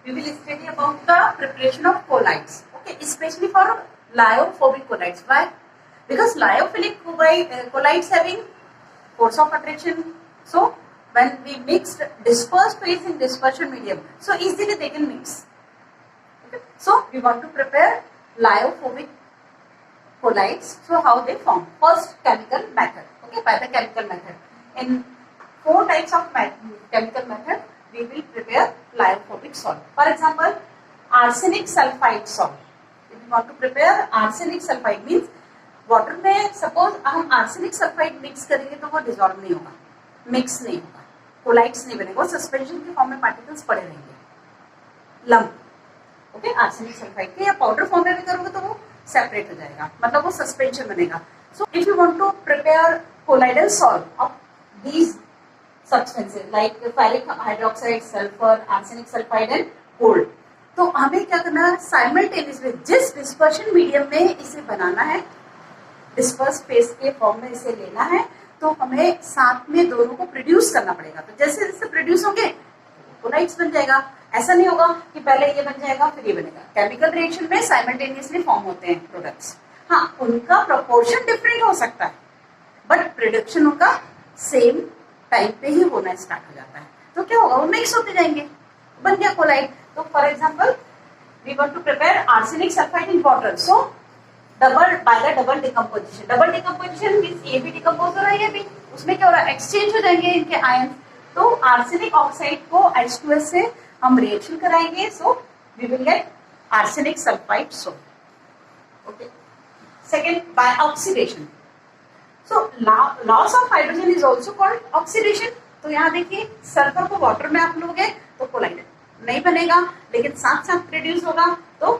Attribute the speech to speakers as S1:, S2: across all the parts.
S1: we will study about the preparation of colloids, okay, especially for lyophobic colloids. Why? Because lyophilic colloids having force of attraction, so when we mix dispersed phase in dispersion medium, so easily they can mix. Okay? So we want to prepare lyophobic colloids. So how they form? First, chemical method. Okay, by the chemical method. In 4 types of chemical method, we will prepare lyophobic salt. For example, arsenic sulfide salt. If we want to prepare arsenic sulfide, means water में suppose हम arsenic sulphide mix करेंगे तो वो dissolve नहीं होगा, mix नहीं होगा, collides नहीं बनेगा, वो सस्पेंशन के फॉर्म में पार्टिकल्स पड़े रहेंगे, लंप. ओके, आर्सेनिक सल्फाइड के या पाउडर फॉर्म में भी करोगे तो वो सेपरेट हो जाएगा, मतलब वो सस्पेंशन बनेगा. So if you want to prepare colloidal salt of these substances like ferric hydroxide, sulphur, arsenic sulphide and gold, तो हमें क्या करना है, साइमल्टेनियसली जिस डिस्पर्शन मीडियम में इसे बनाना है, डिस्पर्स फेस के फॉर्म में इसे लेना है, तो हमें साथ में दोनों को प्रोड्यूस करना पड़ेगा. तो जैसे जैसे प्रोड्यूस होंगे कोलाइड्स बन जाएगा. ऐसा नहीं होगा कि पहले ये बन जाएगा फिर ये बनेगा. केमिकल रिएक्शन में साइमल्टेनियसली फॉर्म होते हैं प्रोडक्ट्स. हाँ, उनका प्रोपोर्शन डिफरेंट हो सकता है, बट प्रोडक्शन उनका सेम टाइम पे ही होना स्टार्ट हो जाता है. तो क्या होगा, वो मिक्स होते जाएंगे, बन गया कोलाइड. तो for example we want to prepare arsenic sulphide in water, so double by the double decomposition. Double decomposition means ये भी डिकम्पोज हो रहा है, ये भी, उसमें क्या हो रहा है, एक्सचेंज हो जाएंगे इनके आयन. तो आर्सेनिक ऑक्साइड को H2S से हम रिएक्शन कराएंगे, so we will get arsenic sulphide sol. Okay, second by oxidation. So loss of hydrogen is also called oxidation. तो यहाँ देखिए, सल्फर को वाटर में आप लोगे तो कोलाइड नहीं बनेगा, लेकिन साथ साथ प्रोड्यूस होगा, तो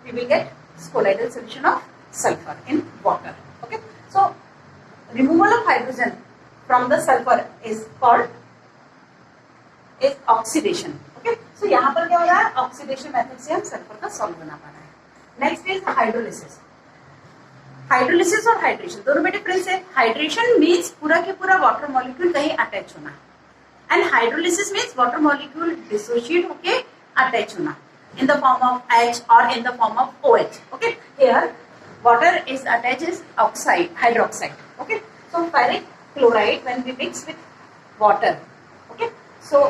S1: we will get colloidal solution of sulfur in water. Okay, so removal of hydrogen from the sulfur is called is oxidation. Okay, so यहाँ पर क्या हो रहा है, ऑक्सीडेशन मेथड से हम सल्फर का सॉल्ट बना पा रहे हैं. Next is hydrolysis. हाइड्रोलिसिस और हाइड्रेशन दोनों में डिफरेंस है. हाइड्रेशन मीन्स पूरा के पूरा वाटर मॉलिक्यूल कहीं अटैच होना, and hydrolysis means water molecule dissociate होके अटैच होना in the form of H or in the form of OH. Okay, here water is attached is oxide, hydroxide. Okay, so ferric chloride when we mix with water. Okay, so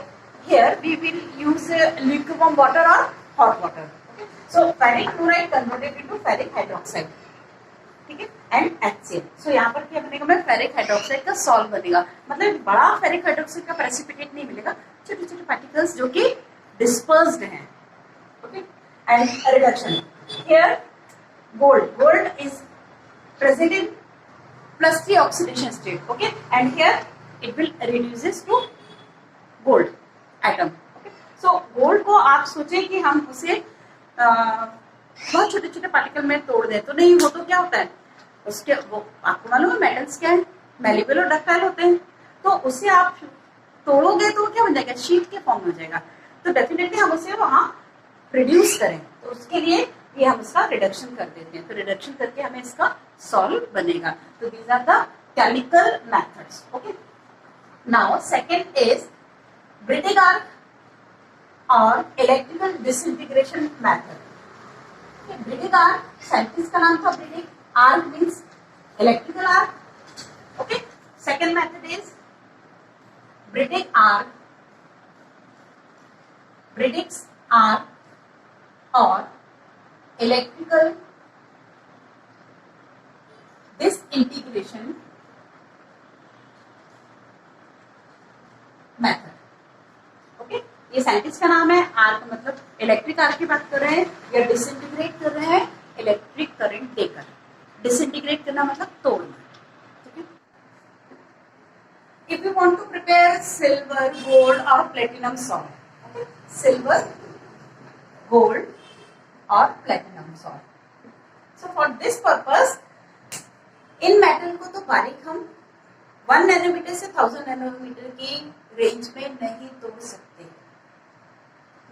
S1: here we will use lukewarm water or hot water. Okay, so ferric chloride converted into ferric hydroxide. ठीक है, and HCl. So यहाँ पर क्या बनेगा, मैं ferric hydroxide का salt बनेगा, मतलब बड़ा फेरिक हाइड्रोक्साइड का प्रेसिपिटेट नहीं मिलेगा, छोटे छोटे पार्टिकल्स जो कि डिस्पर्स्ड हैं. Okay, and reduction. Here, gold is present in +3 oxidation state. Okay, and here it will reduces to gold atom. Okay, so gold को आप सोचें कि हम उसे बहुत छोटे छोटे पार्टिकल में तोड़ दें, तो नहीं, वो तो क्या होता है, उसके वो आपको मालूम है मेटल्स क्या है, मेलेबल और डक्टाइल होते हैं. तो उसे आप तोड़ोगे तो क्या हो जाएगा, शीट के फॉर्म में हो जाएगा. तो डेफिनेटली हम उसे वहां प्रोड्यूस करें, तो उसके लिए ये हम इसका रिडक्शन कर देते हैं. तो रिडक्शन करके हमें इसका सॉल्ट बनेगा. तो these are the chemical methods. Okay, now second is Bredig arc और electrical disintegration method. Bredig arc, scientist का नाम था Bredig. Arc means electrical arc. Okay, second method is Bredig arc. Bredig's arc और electrical disintegration method. Okay, ये scientist का नाम है. Arc मतलब इलेक्ट्रिक आर्क की बात कर रहे हैं, या डिसइंटीग्रेट कर रहे हैं इलेक्ट्रिक करंट देकर. डिसइंटीग्रेट करना मतलब तोड़ना. ठीक है, if you want to prepare silver, gold और platinum salt. Okay, silver, gold और platinum salt. So for this purpose इन मेटल को तो बारीक हम 1 नैनोमीटर से 1000 नैनोमीटर की रेंज में नहीं तोड़ सकते.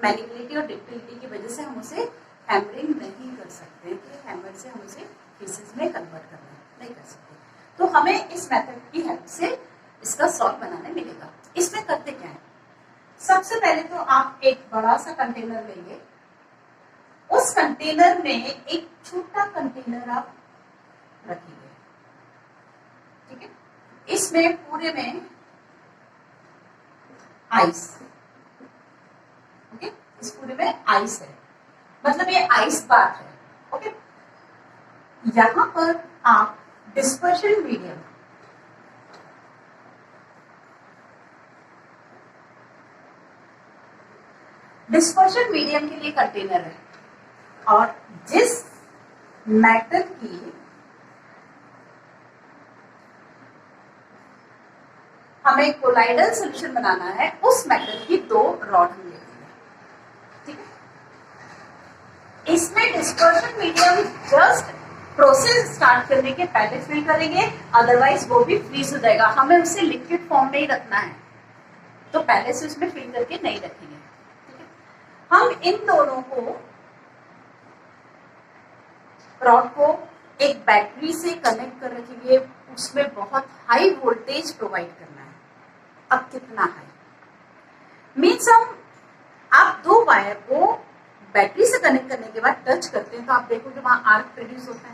S1: मैनिपुलेटिव और डक्टिलिटी की वजह से हम उसे हैमरिंग नहीं कर सकते, कि हैमर से हम उसे पीसेस में कन्वर्ट करना नहीं कर सकते. तो हमें इस मेथड की हेल्प से इसका सॉल्ट बनाने मिलेगा. इसमें करते क्या है, सबसे पहले तो आप एक बड़ा सा कंटेनर लेंगे, उस कंटेनर में एक छोटा कंटेनर आप रखिए, ठीक है। इसमें पूरे में आइस, ओके, इस पूरे में आइस है, मतलब ये आइस बात है, ओके। यहां पर आप डिस्पर्शन मीडियम, डिस्पर्शन मीडियम के लिए कंटेनर है, और जिस मेटल की हमें कोलाइडल सॉल्यूशन बनाना है, उस मेटल की 2 रॉड हम लेंगे, ठीक है। इसमें dispersion medium just process start करने के पहले फिल करेंगे, अदरवाइज वो भी फ्रीज हो जाएगा। हमें उसे लिक्विड फॉर्म में ही रखना है, तो पहले से उसमें फिल करके नहीं रखेंगे, ठीक है। हम इन दोनों को, रॉड को एक बैटरी से कनेक्ट कर रखेंगे, उसमें बहुत हाई वोल्टेज प्रोवाइड करना है। अब कितना है, मीन्स आप 2 वायर को बैटरी से कनेक्ट करने के बाद टच करते हैं तो आप देखोगे वहां आर्क प्रोड्यूस होता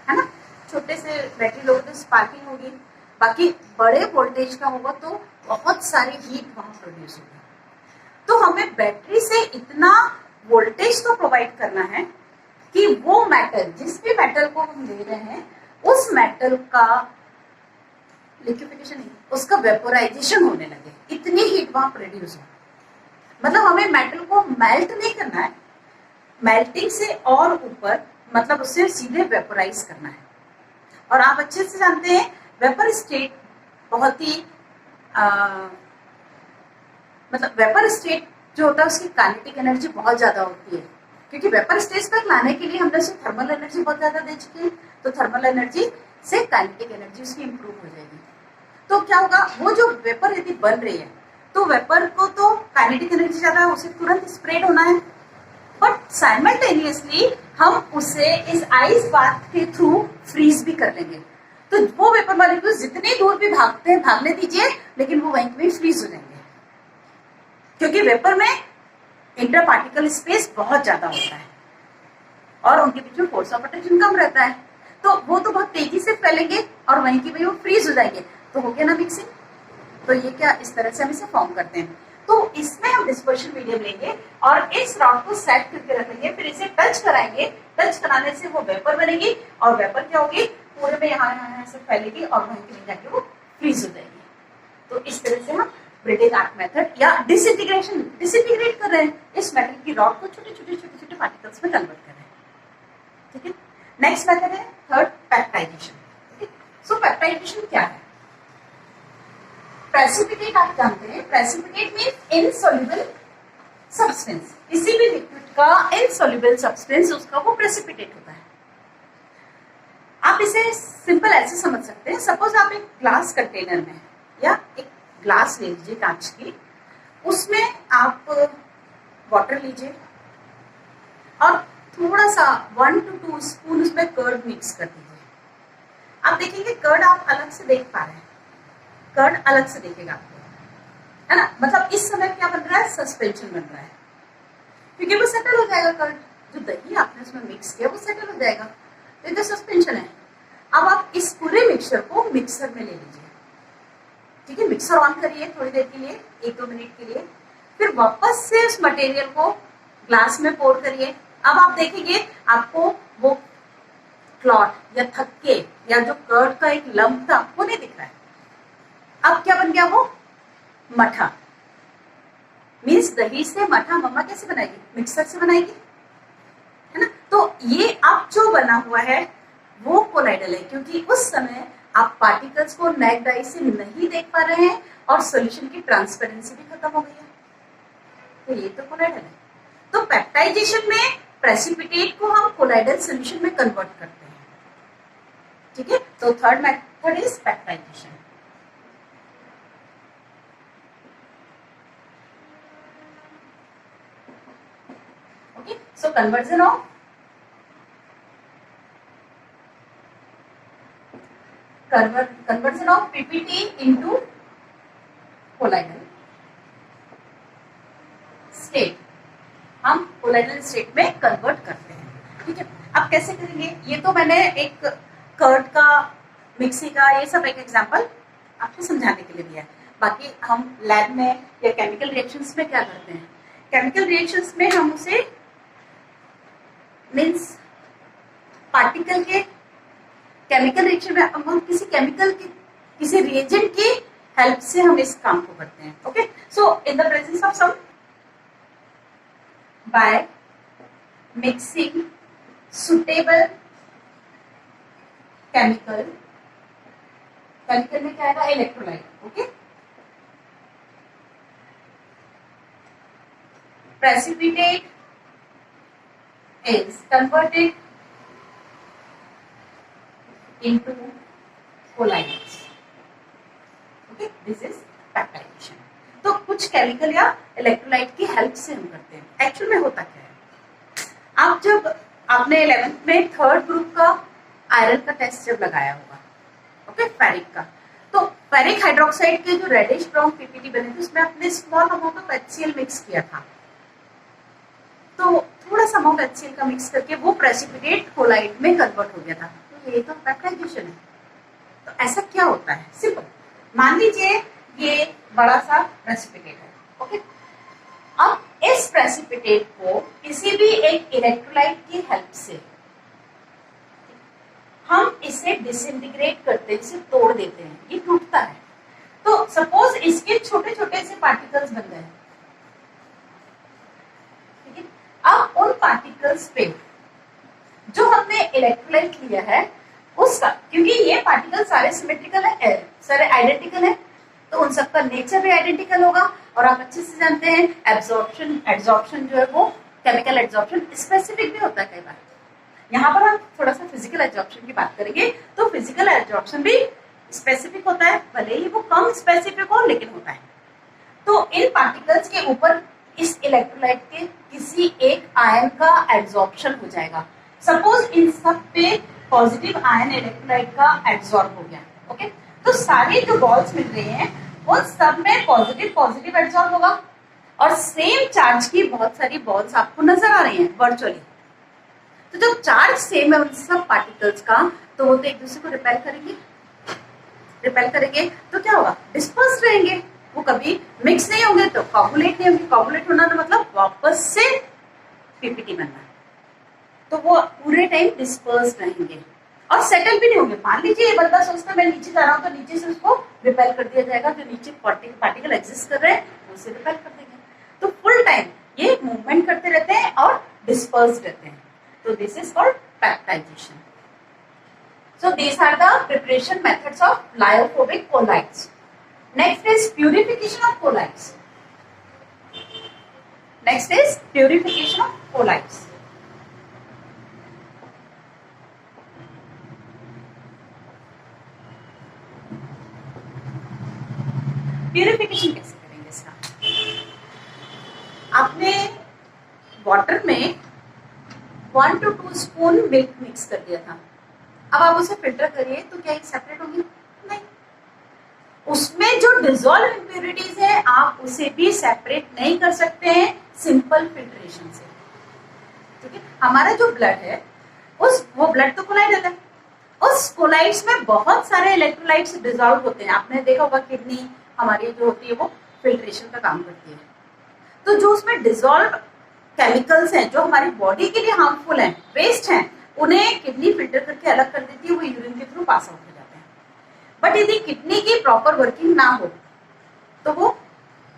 S1: है ना। छोटे से बैटरी लोगे तो स्पार्किंग होगी, बाकी बड़े वोल्टेज का होगा तो बहुत सारी हीट वहां प्रोड्यूस होगी। तो हमें बैटरी से इतना वोल्टेज तो प्रोवाइड करना है कि वो मेटल, जिस भी मेटल को हम ले रहे हैं, उस मेटल का लिक्विफिकेशन नहीं, उसका वेपोराइजेशन होने लगे, इतनी हीट वहां प्रोड्यूस हो। मतलब हमें मेटल को मेल्ट नहीं करना है, मेल्टिंग से और ऊपर, मतलब उससे सीधे वेपोराइज करना है। और आप अच्छे से जानते हैं वेपर स्टेट बहुत ही मतलब वेपर स्टेट जो होता है उसकी काइनेटिक एनर्जी बहुत ज्यादा होती है, क्योंकि वेपर स्टेज पर लाने के लिए हमने उसको थर्मल एनर्जी बहुत ज्यादा दे चुके हैं, तो थर्मल एनर्जी से काइनेटिक एनर्जी उसकी इंप्रूव हो जाएगी। तो क्या होगा, वो जो वेपर यदि बन रही है तो वेपर को तो काइनेटिक एनर्जी ज्यादा है, उसे तुरंत स्प्रेड होना है, बट साइमल्टेनियसली हम उसे इस आइस बाथ के थ्रू फ्रीज भी कर लेंगे। तो वो वेपर मॉलिक्यूल्स जितनी दूर भी भागते हैं भागने दीजिए, लेकिन वो वहीं पे फ्रीज हो जाएंगे, क्योंकि वेपर में इंटर पार्टिकल स्पेस बहुत ज्यादा होता है और उनके बीच में फोर्स ऑफ अट्रैक्शन कम रहता है, तो वो तो बहुत तेजी से फैलेंगे और वहीं की वहीं वो फ्रीज हो जाएंगे। तो हो गया ना मिक्सिंग। तो ये क्या, इस तरह से हम इसे फॉर्म करते हैं। तो इसमें हम डिस्पर्शन मीडियम लेंगे और इस रॉड को सेट करके रखेंगे, फिर इसे टच कराएंगे, टच कराने से वो वेपर बनेगी, और वेपर क्या होगी, पूरे में यहाँ से फैलेगी और वहीं के वहीं जाके वो फ्रीज हो जाएगी। तो इस तरह से हम ब्रेडिंग आर्क मेथड या डिसइंटीग्रेट कर रहे हैं, इस मेटल की रॉड को छोटे छोटे पार्टिकल्स में कन्वर्ट कर रहे हैं, ठीक है। नेक्स्ट मेथड है थर्ड, पेप्टाइजेशन। सो पेप्टाइजेशन क्या है? प्रेसिपिटेट आप जानते हैं, प्रेसिपिटेट मीन्स इनसॉल्युबल सब्सटेंस, किसी भी लिक्विड का इनसॉल्युबल सब्सटेंस उसका वो प्रेसिपिटेट होता है। आप इसे सिंपल ऐसे समझ सकते हैं, सपोज आप एक ग्लास कंटेनर में या एक ग्लास ले लीजिए कांच की, उसमें आप वाटर लीजिए और थोड़ा सा 1 to 2 स्पून उसमें कर्ड मिक्स कर दीजिए। आप देखेंगे कर्ड आप अलग से देख पा रहे हैं, कर्ड अलग से देखेगा आपको, है ना। मतलब इस समय क्या बन रहा है, सस्पेंशन बन रहा है, क्योंकि वो सेटल हो जाएगा, कर्ड जो दही आपने उसमें मिक्स किया वो सेटल हो जाएगा, तो ये सस्पेंशन है। अब आप इस पूरे मिक्सचर को मिक्सर में ले लीजिए, ठीक है। मिक्सर ऑन करिए थोड़ी देर के लिए, 1-2 मिनट के लिए, फिर वापस से उस मटेरियल को ग्लास में पोर करिए। अब आप देखेंगे आपको वो क्लॉट या थक्के या जो कर्ड का एक लंप था वो नहीं दिख रहा है। अब क्या बन गया वो, मठा। मीन्स दही से मठा मम्मा कैसे बनाएगी, मिक्सर से बनाएगी, है ना। तो ये अब जो बना हुआ है वो कोलाइडल है, क्योंकि उस समय आप पार्टिकल्स को नेक्ड आई से नहीं देख पा रहे हैं और सॉल्यूशन की ट्रांसपेरेंसी भी खत्म हो गई है, तो ये तो कोलाइडल है। तो पेप्टाइजेशन में प्रेसिपिटेट को हम कोलाइडल सॉल्यूशन में कन्वर्ट करते हैं, ठीक है। तो third method is peptization. Okay, so conversion of PPT into colloidal. State हम कोलाइडल स्टेट में कन्वर्ट करते हैं। ठीक है, अब कैसे करेंगे, ये तो मैंने एक कर्ड का, मिक्सी का, ये सब एक एग्जांपल आपको समझाने के लिए दिया है। बाकी हम लैब में या केमिकल रिएक्शंस में क्या करते हैं, केमिकल रिएक्शंस में हम उसे मीन्स पार्टिकल के केमिकल रिएक्शन में हम किसी केमिकल की, किसी रिएजेंट की हेल्प से हम इस काम को करते हैं। Okay, so in the presence of some by mixing suitable chemical, chemical में क्या आएगा, electrolyte. Okay, precipitate is converted into colloids. Okay, this is peptidation. तो कुछ केमिकल या इलेक्ट्रोलाइट की हेल्प से हम करते हैं। एक्चुअल में होता क्या है, आप जब आपने 11th में थर्ड ग्रुप का आयरन का टेस्ट जब लगाया होगा, ओके, फेरिक का, तो फेरिक हाइड्रोक्साइड के जो रेडिश ब्राउन पीपीटी बने थे उसमें आपने small amount of HCl mix किया था। तो थोड़ा सा अमाउंट HCl का मिक्स करके वो प्रेसिपिटेट कोलाइड में कन्वर्ट हो गया था। तो ये तो पेप्टाइजेशन है। तो ऐसा क्या होता है, सिंपल, मान लीजिए ये बड़ा सा प्रेसिपिटेट है। ओके, अब इस प्रेसिपिटेट को किसी भी एक इलेक्ट्रोलाइट की हेल्प से हम इसे डिसइंटीग्रेट करते हैं, इसे तोड़ देते हैं, ये टूटता है। तो सपोज इसके छोटे छोटे से पार्टिकल्स बन गए, अब उन पार्टिकल्स पे जो हमने इलेक्ट्रोलाइट लिया है उसका, क्योंकि ये पार्टिकल सारे सिमेट्रिकल है, सारे आइडेंटिकल है, तो उन सबका नेचर भी आइडेंटिकल होगा। और आप अच्छे से जानते हैं एब्जॉर्प्शन, एड्सॉर्प्शन जो है वो केमिकल एड्सॉर्प्शन स्पेसिफिक भी होता है कई बार। यहाँ पर हम थोड़ा सा फिजिकल एड्सॉर्प्शन की बात करेंगे, तो फिजिकल एड्सॉर्प्शन भी स्पेसिफिक होता है, भले ही वो कम स्पेसिफिक हो लेकिन होता है। तो इन पार्टिकल्स के ऊपर इस इलेक्ट्रोलाइट के किसी एक आयन का एड्सॉर्प्शन हो जाएगा। सपोज इन सब पे पॉजिटिव आयन इलेक्ट्रोलाइट का एड्सॉर्ब हो गया। ओके, तो सारी जो बॉल्स मिल रही हैं उन सब में पॉजिटिव पॉजिटिव एड्सॉर्ब होगा, और सेम चार्ज की बहुत सारी बॉल्स आपको नजर आ रही हैं वर्चुअली। तो जब चार्ज सेम है उन सब पार्टिकल्स का, तो वो तो एक दूसरे को रिपेल करेंगे, रिपेल करेंगे तो क्या होगा, डिस्पर्स रहेंगे, वो कभी मिक्स नहीं होंगे, तो कोगुलेट नहीं होंगे। कोगुलेट होना तो मतलब वापस से पीपीटी बनना, तो वो पूरे टाइम डिस्पर्स रहेंगे और सेटल भी नहीं होंगे। मान लीजिए ये बंदा सोचता है मैं नीचे जा रहा हूँ, तो नीचे से उसको रिपेल कर दिया जाएगा, जो नीचे पार्टिकल एग्जिस्ट कर रहे हैं उसे रिपेल कर देंगे। तो फुल टाइम ये मूवमेंट करते रहते हैं और डिस्पर्स रहते हैं, तो this is called peptization. So these are the preparation methods of lyophobic colloids. Next is purification of colloids. Next is purification of colloids. Purification कैसे करेंगे इसका, आपने वाटर में 1 to 2 स्पून मिल्क मिक्स कर दिया था, अब आप उसे फिल्टर करिए तो क्या ये सेपरेट होगी, नहीं। उसमें जो डिसॉल्व इम्प्योरिटीज है आप उसे भी सेपरेट नहीं कर सकते हैं सिंपल फिल्ट्रेशन से, क्योंकि हमारा जो ब्लड है वो ब्लड तो कोलाइडल है, उस कोलाइड्स में बहुत सारे इलेक्ट्रोलाइट्स डिसॉल्व होते हैं। आपने देखा होगा किडनी हमारी जो होती है वो फिल्ट्रेशन का काम करती है, तो जो उसमें डिसॉल्व केमिकल्स हैं जो हमारी बॉडी के लिए हार्मफुल हैं, वेस्ट हैं, उन्हें किडनी फिल्टर करके अलग कर देती है, वो यूरिन के थ्रू पास आउट हो जाते हैं। बट यदि किडनी की प्रॉपर वर्किंग ना हो तो वो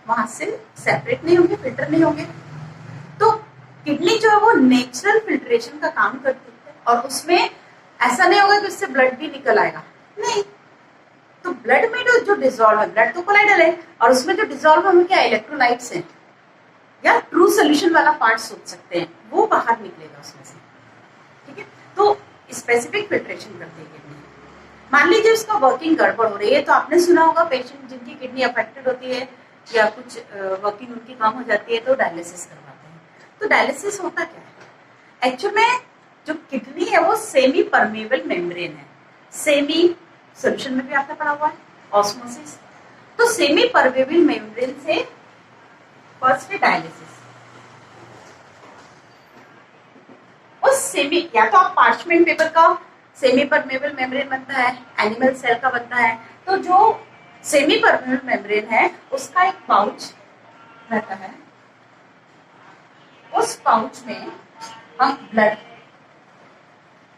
S1: वहां से सेपरेट नहीं होंगे, फिल्टर नहीं होंगे। तो किडनी जो है वो नेचुरल फिल्ट्रेशन का काम करती है, और उसमें ऐसा नहीं होगा कि उससे ब्लड भी निकल आएगा, नहीं। तो ब्लड में जो डिसॉल्व है, ब्लड तो कोलाइडल है, और उसमें जो डिसॉल्व है क्या इलेक्ट्रोलाइट्स हैं, या ट्रू सोल्यूशन वाला पार्ट सोच सकते हैं, वो बाहर निकलेगा उसमें से, ठीक है। तो स्पेसिफिक फिल्ट्रेशन करते हैं किडनी। मान लीजिए उसका वर्किंग गड़बड़ हो रही है, तो आपने सुना होगा पेशेंट जिनकी किडनी अफेक्टेड होती है या कुछ वर्किंग उनकी कम हो जाती है तो डायलिसिस करवाते हैं। तो डायलिसिस होता क्या है, एक्चुअल में जो किडनी है वो सेमी परमेबल मेम्ब्रेन है, सेमी सोल्यूशन में भी आपने पढ़ा हुआ है ऑस्मोसिस। तो सेमी परमेबल मेम्ब्रेन से फर्स्ट है डायलिसिस, सेमी, या तो आप पार्चमेंट पेपर का सेमी परमेबल मेम्ब्रेन बनता है, एनिमल सेल का बनता है, तो जो सेमी परमेबल मेम्ब्रेन है उसका एक पाउच रहता है, उस पाउच में हम ब्लड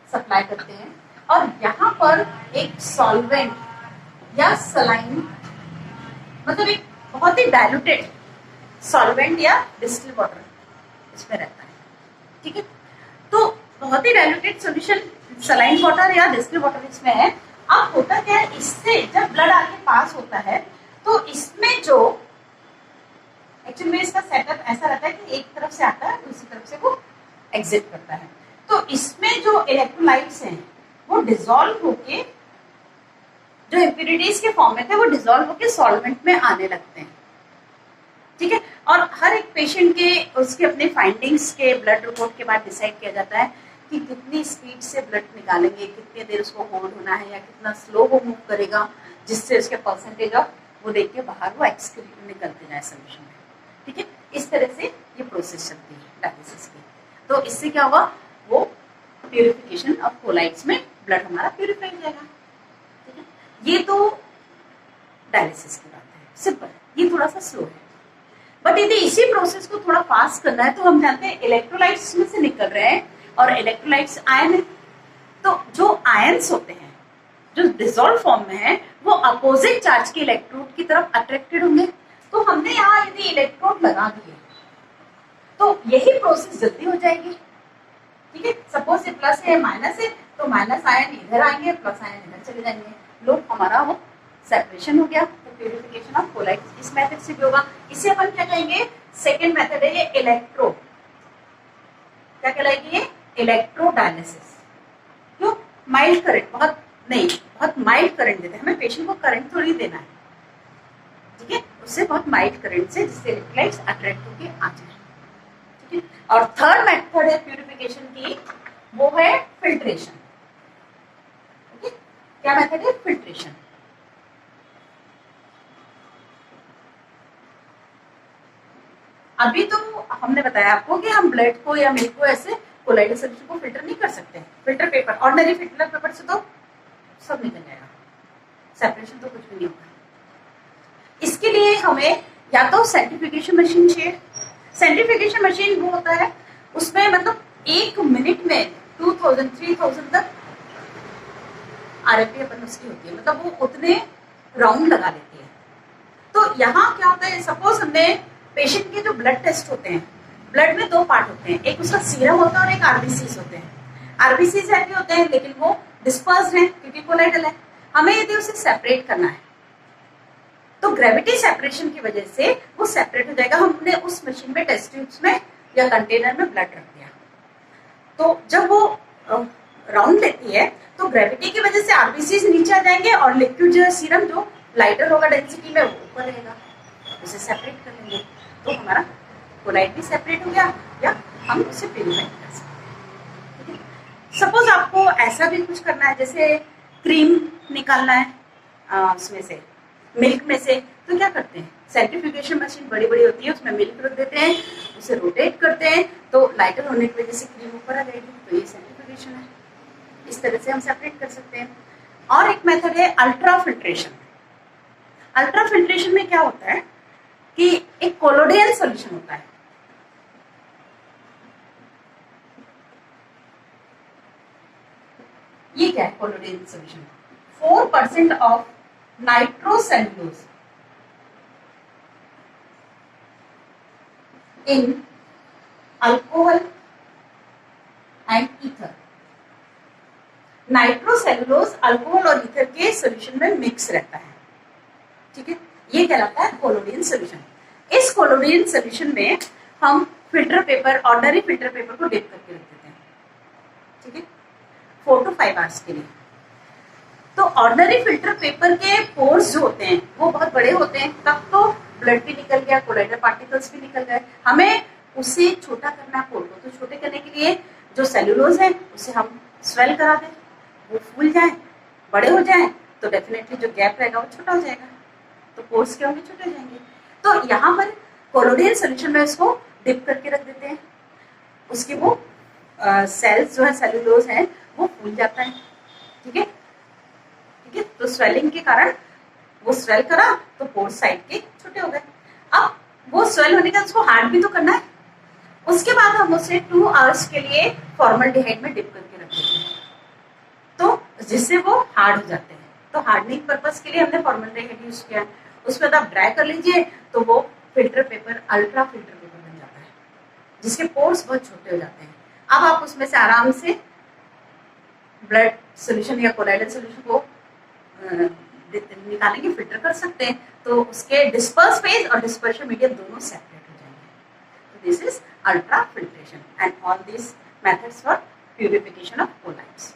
S1: सप्लाई करते हैं और यहाँ पर एक सॉल्वेंट या सलाइन, मतलब एक बहुत ही डाइल्यूटेड सॉल्वेंट या डिस्टिल वाटर इसमें रहता है, ठीक है। तो बहुत ही डाइल्यूटेड सॉल्यूशन सलाइन वाटर या डिस्टिल वाटर इसमें है। अब होता क्या है, इससे जब ब्लड आके पास होता है तो इसमें जो एक्चुअली में इसका सेटअप ऐसा रहता है कि एक तरफ से आता है दूसरी तरफ से वो एग्जिट करता है, तो इसमें जो इलेक्ट्रोलाइट्स हैं वो डिसॉल्व होके, जो इम्प्यूरिटीज के फॉर्म में थे वो डिसॉल्व होके सॉल्वेंट में आने लगते हैं, ठीक है। और हर एक पेशेंट के उसके अपने फाइंडिंग्स के ब्लड रिपोर्ट के बाद डिसाइड किया जाता है कि कितनी स्पीड से ब्लड निकालेंगे, कितनी देर उसको होल्ड होना है या कितना स्लो वो मूव करेगा, जिससे उसके परसेंटेज ऑफ वो देख के बाहर वो एक्सक्रीट निकलते जाए सोल्यूशन में, ठीक है। इस तरह से ये प्रोसेस चलती है डायलिसिस की। तो इससे क्या होगा, वो प्यूरिफिकेशन ऑफ कोलाइट्स में ब्लड हमारा प्यूरिफाई हो जाएगा, ठीक है। ये तो डायलिसिस की बात है, सिंपल, ये थोड़ा सा स्लो है। बट यदि इसी प्रोसेस को थोड़ा फास्ट करना है तो हम जानते हैं इलेक्ट्रोलाइट्स में से निकल रहे हैं और इलेक्ट्रोलाइट्स आयन है, तो जो आयन्स होते हैं जो डिसॉल्व फॉर्म में है वो अपोजिट चार्ज के इलेक्ट्रोड की तरफ अट्रैक्टेड होंगे। तो हमने यहाँ यदि इलेक्ट्रोड लगा दिए तो यही प्रोसेस जल्दी हो जाएगी, ठीक है। सपोज ये प्लस है माइनस है तो माइनस आयन इधर आएंगे, प्लस आयन इधर चले जाएंगे, लो हमारा वो सेपरेशन हो गया। तो प्यूरिफिकेशन ऑफ कोलाइट्स इस मेथड से भी होगा। इसे अपन क्या कहेंगे, सेकेंड मेथड है ये इलेक्ट्रो, क्या कहलाएगी ये, इलेक्ट्रोडायलिसिस। क्यों, माइल्ड करंट, बहुत माइल्ड करंट देते हैं, हमें पेशेंट को करंट थोड़ी देना है, ठीक है, उससे बहुत माइल्ड करंट से जिससे इलेक्ट्रोलाइट्स अट्रैक्ट होके आ जाए, ठीक है। और थर्ड मेथड है प्यूरिफिकेशन की, वो है फिल्ट्रेशन, ओके। क्या मेथड है, फिल्ट्रेशन। अभी तो हमने बताया आपको कि हम ब्लड को या मिल्क को ऐसे कोलाइडल सॉल्यूशन को फिल्टर नहीं कर सकते, filter paper, ordinary filter paper से तो सब निकल जाएगा, सेपरेशन तो कुछ भी नहीं होगा। इसके लिए हमें या तो सेंट्रीफ्यूगेशन मशीन चाहिए। सेंट्रीफ्यूगेशन मशीन वो होता है उसमें मतलब 1 मिनट में 2000-3000 तक आरएमपी अपन उसकी होती है, मतलब वो उतने राउंड लगा लेती है। तो यहाँ क्या होता है, सपोज हमने पेशेंट के जो ब्लड टेस्ट होते हैं, ब्लड में 2 पार्ट होते हैं, एक उसका सीरम होता है और एक आरबीसीज होते हैं। आरबीसीज ऐसे होते हैं लेकिन वो डिस्पर्स्ड हैं क्योंकि कोलाइडल है। हमें यदि उसे सेपरेट करना है तो ग्रेविटी सेपरेशन की वजह से वो सेपरेट हो जाएगा। हमने उस मशीन में टेस्ट ट्यूब्स में या कंटेनर में ब्लड रख दिया, तो जब वो राउंड लेती है तो ग्रेविटी की वजह से आरबीसीज नीचे आ जाएंगे और लिक्विड जो है सीरम जो लाइटर होगा डेंसिटी में वो ऊपर रहेगा, उसे सेपरेट कर लेंगे, तो हमारा कोलाइड भी सेपरेट हो गया या हम उसे प्यूरिफाई कर सकते हैं। सपोज आपको ऐसा भी कुछ करना है, जैसे क्रीम निकालना है उसमें से, मिल्क में से, तो क्या करते हैं, सेंट्रीफ्यूगेशन मशीन बड़ी बड़ी होती है, उसमें मिल्क रख देते हैं, उसे रोटेट करते हैं तो लाइटर होने की वजह से क्रीम ऊपर आ जाएगी, तो ये सेंट्रीफ्यूगेशन है। इस तरह से हम सेपरेट कर सकते हैं। और एक मेथड है अल्ट्रा फिल्ट्रेशन। अल्ट्रा फिल्ट्रेशन में क्या होता है कि एक कोलोडियल सॉल्यूशन होता है, ये क्या है colloidal solution, 4% of nitrocellulose in alcohol and ether. Nitrocellulose alcohol और ईथर के सॉल्यूशन में मिक्स रहता है, ठीक है, ये कहलाता है कोलोडियल सॉल्यूशन। इस कोलोडियल सॉल्यूशन में हम filter paper, ordinary filter paper को डिप करके रख देते हैं, ठीक है, 4 to 5 आवर्स के लिए। तो ऑर्डिनरी फिल्टर पेपर के पोर्स जो होते हैं वो बहुत बड़े होते हैं, तब तो ब्लड भी निकल गया, कोलाइडल पार्टिकल्स भी निकल गए। हमें उसे छोटा करना है, पोर को तो छोटे करने के लिए जो सेल्यूलोज है उसे हम स्वेल करा दें, वो फूल जाए, बड़े हो जाए, तो डेफिनेटली जो गैप रहेगा वो छोटा हो जाएगा, तो पोर्स क्या होंगे, छोटे हो जाएंगे। तो यहाँ पर कोलोडियल सॉल्यूशन में इसको डिप करके रख देते हैं, उसके वो सेल्स जो है सेलुलोज है वो फूल जाता है, ठीक है, ठीक है। तो स्वेलिंग के कारण वो स्वेल करा तो पोर साइड के छोटे हो गए। अब वो स्वेल होने के बाद उसको हार्ड भी तो करना है, उसके बाद हम उसे 2 आवर्स के लिए फॉर्मल्डिहाइड में डिप करके रख देते हैं, तो जिससे वो हार्ड हो जाते हैं। तो हार्डनिंग पर्पस के लिए हमने फॉर्मल्डिहाइड यूज किया। उसके बाद आप ड्राई कर लीजिए तो वो filter paper, ultra filter paper बन जाता है, जिसके पोर्स बहुत छोटे हो जाते हैं। अब आप उसमें से आराम से ब्लड सोल्यूशन या कोलाइडल सोल्यूशन को निकालेंगे, फिल्टर कर सकते हैं, तो उसके डिस्पर्स फेज और डिस्पर्शन मीडियम दोनों सेपरेट हो जाएंगे। तो this is ultra filtration and all this methods for purification of colloids.